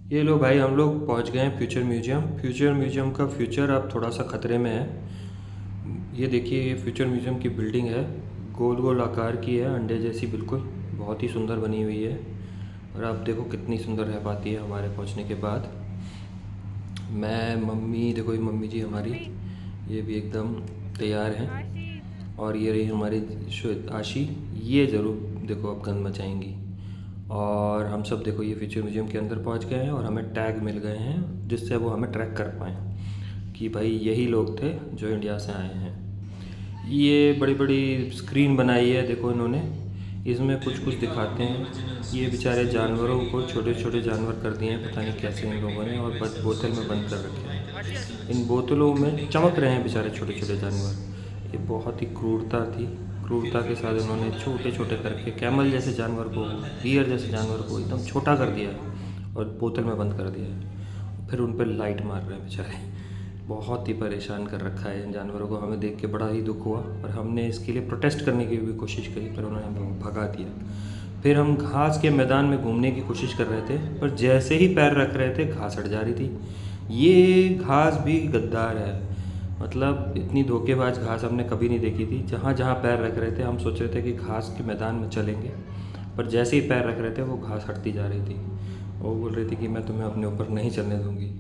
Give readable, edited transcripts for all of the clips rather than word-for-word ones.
ये लो भाई, हम लोग पहुंच गए हैं फ्यूचर म्यूजियम। फ्यूचर म्यूजियम का फ्यूचर अब थोड़ा सा ख़तरे में है। ये देखिए, ये फ्यूचर म्यूजियम की बिल्डिंग है। गोल गोल आकार की है, अंडे जैसी बिल्कुल। बहुत ही सुंदर बनी हुई है। और आप देखो कितनी सुंदर रह पाती है हमारे पहुंचने के बाद। मैं, मम्मी, देखो ये मम्मी जी हमारी, ये भी एकदम तैयार हैं। और ये रही हमारी आशी। ये ज़रूर देखो अब गंद मचाएंगी। और हम सब देखो ये फ्यूचर म्यूजियम के अंदर पहुंच गए हैं और हमें टैग मिल गए हैं जिससे वो हमें ट्रैक कर पाएँ कि भाई यही लोग थे जो इंडिया से आए हैं। ये बड़ी बड़ी स्क्रीन बनाई है देखो इन्होंने, इसमें कुछ कुछ दिखाते हैं। ये बेचारे जानवरों को छोटे छोटे जानवर कर दिए हैं, पता नहीं कैसे इन लोगों ने, और बोतल में बंद कर रखे हैं। इन बोतलों में चमक रहे हैं बेचारे छोटे छोटे जानवर। ये बहुत ही क्रूरता थी। क्रूरता के साथ इन्होंने छोटे छोटे करके कैमल जैसे जानवर को, डियर जैसे जानवर को एकदम छोटा कर दिया है और बोतल में बंद कर दिया है। फिर उन पर लाइट मार रहे हैं बेचारे। बहुत ही परेशान कर रखा है इन जानवरों को। हमें देख के बड़ा ही दुख हुआ और हमने इसके लिए प्रोटेस्ट करने की भी कोशिश करी, पर उन्होंने हमें भगा दिया। फिर हम घास के मैदान में घूमने की कोशिश कर रहे थे, पर जैसे ही पैर रख रहे थे घास हट जा रही थी। ये घास भी गद्दार है, मतलब इतनी धोखेबाज घास हमने कभी नहीं देखी थी। जहाँ जहाँ पैर रख रहे थे हम सोच रहे थे कि घास के मैदान में चलेंगे, पर जैसे ही पैर रख रहे थे वो घास हटती जा रही थी। वो बोल रही थी कि मैं तुम्हें अपने ऊपर नहीं चलने दूँगी।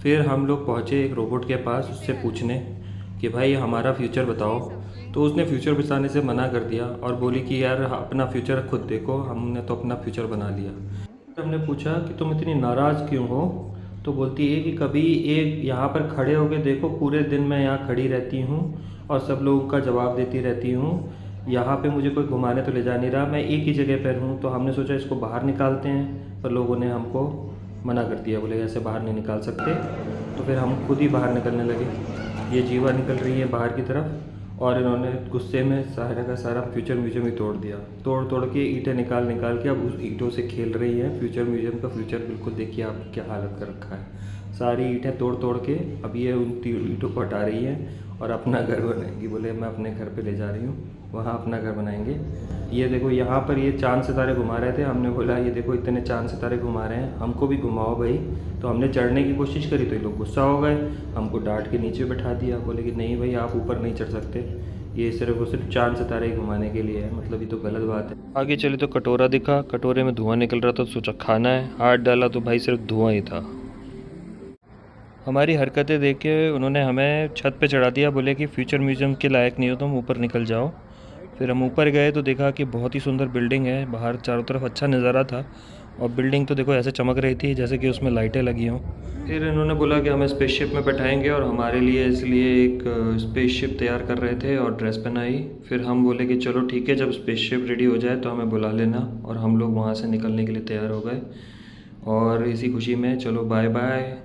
फिर हम लोग पहुँचे एक रोबोट के पास उससे पूछने कि भाई हमारा फ्यूचर बताओ। तो उसने फ्यूचर बताने से मना कर दिया और बोली कि यार अपना फ्यूचर खुद देखो, हमने तो अपना फ्यूचर बना लिया। फिर हमने पूछा कि तुम इतनी नाराज़ क्यों हो। तो बोलती है कि कभी एक यहाँ पर खड़े होके देखो, पूरे दिन मैं यहाँ खड़ी रहती हूँ और सब लोगों का जवाब देती रहती हूँ। यहाँ पे मुझे कोई घुमाने तो ले जा नहीं रहा, मैं एक ही जगह पर हूँ। तो हमने सोचा इसको बाहर निकालते हैं, पर लोगों ने हमको मना कर दिया, बोले ऐसे बाहर नहीं निकाल सकते। तो फिर हम खुद ही बाहर निकलने लगे। ये जीवा निकल रही है बाहर की तरफ और इन्होंने गुस्से में सारा का सारा फ्यूचर म्यूजियम ही तोड़ दिया। तोड़ तोड़ के ईंटें निकाल निकाल के अब उस ईंटों से खेल रही हैं। फ्यूचर म्यूजियम का फ्यूचर बिल्कुल देखिए आप क्या हालत कर रखा है। सारी ईंटें तोड़ तोड़ के अब ये उन ईंटों को हटा रही हैं और अपना घर बनाएंगी। बोले मैं अपने घर पे ले जा रही हूँ, वहाँ अपना घर बनाएंगे। ये देखो यहाँ पर ये चाँद सितारे घुमा रहे थे। हमने बोला ये देखो इतने चाँद सितारे घुमा रहे हैं, हमको भी घुमाओ भाई। तो हमने चढ़ने की कोशिश करी तो ये लोग गुस्सा हो गए, हमको डांट के नीचे बैठा दिया। बोले कि नहीं भाई आप ऊपर नहीं चढ़ सकते, ये सिर्फ और सिर्फ चाँद सितारे ही घुमाने के लिए है। मतलब ये तो गलत बात है। आगे चले तो कटोरा दिखा, कटोरे में धुआं निकल रहा था, तो सोचा खाना है। हाथ डाला तो भाई सिर्फ धुआं ही था। हमारी हरकतें देख के उन्होंने हमें छत पे चढ़ा दिया। बोले कि फ्यूचर म्यूजियम के लायक नहीं हो तुम, ऊपर निकल जाओ। फिर हम ऊपर गए तो देखा कि बहुत ही सुंदर बिल्डिंग है, बाहर चारों तरफ अच्छा नज़ारा था। और बिल्डिंग तो देखो ऐसे चमक रही थी जैसे कि उसमें लाइटें लगी हों। फिर इन्होंने बोला कि हमें स्पेसशिप में बैठाएंगे और हमारे लिए इसलिए एक स्पेसशिप तैयार कर रहे थे और ड्रेस पहनाई। फिर हम बोले कि चलो ठीक है, जब स्पेसशिप रेडी हो जाए तो हमें बुला लेना। और हम लोग वहाँ से निकलने के लिए तैयार हो गए और इसी खुशी में चलो बाय बाय।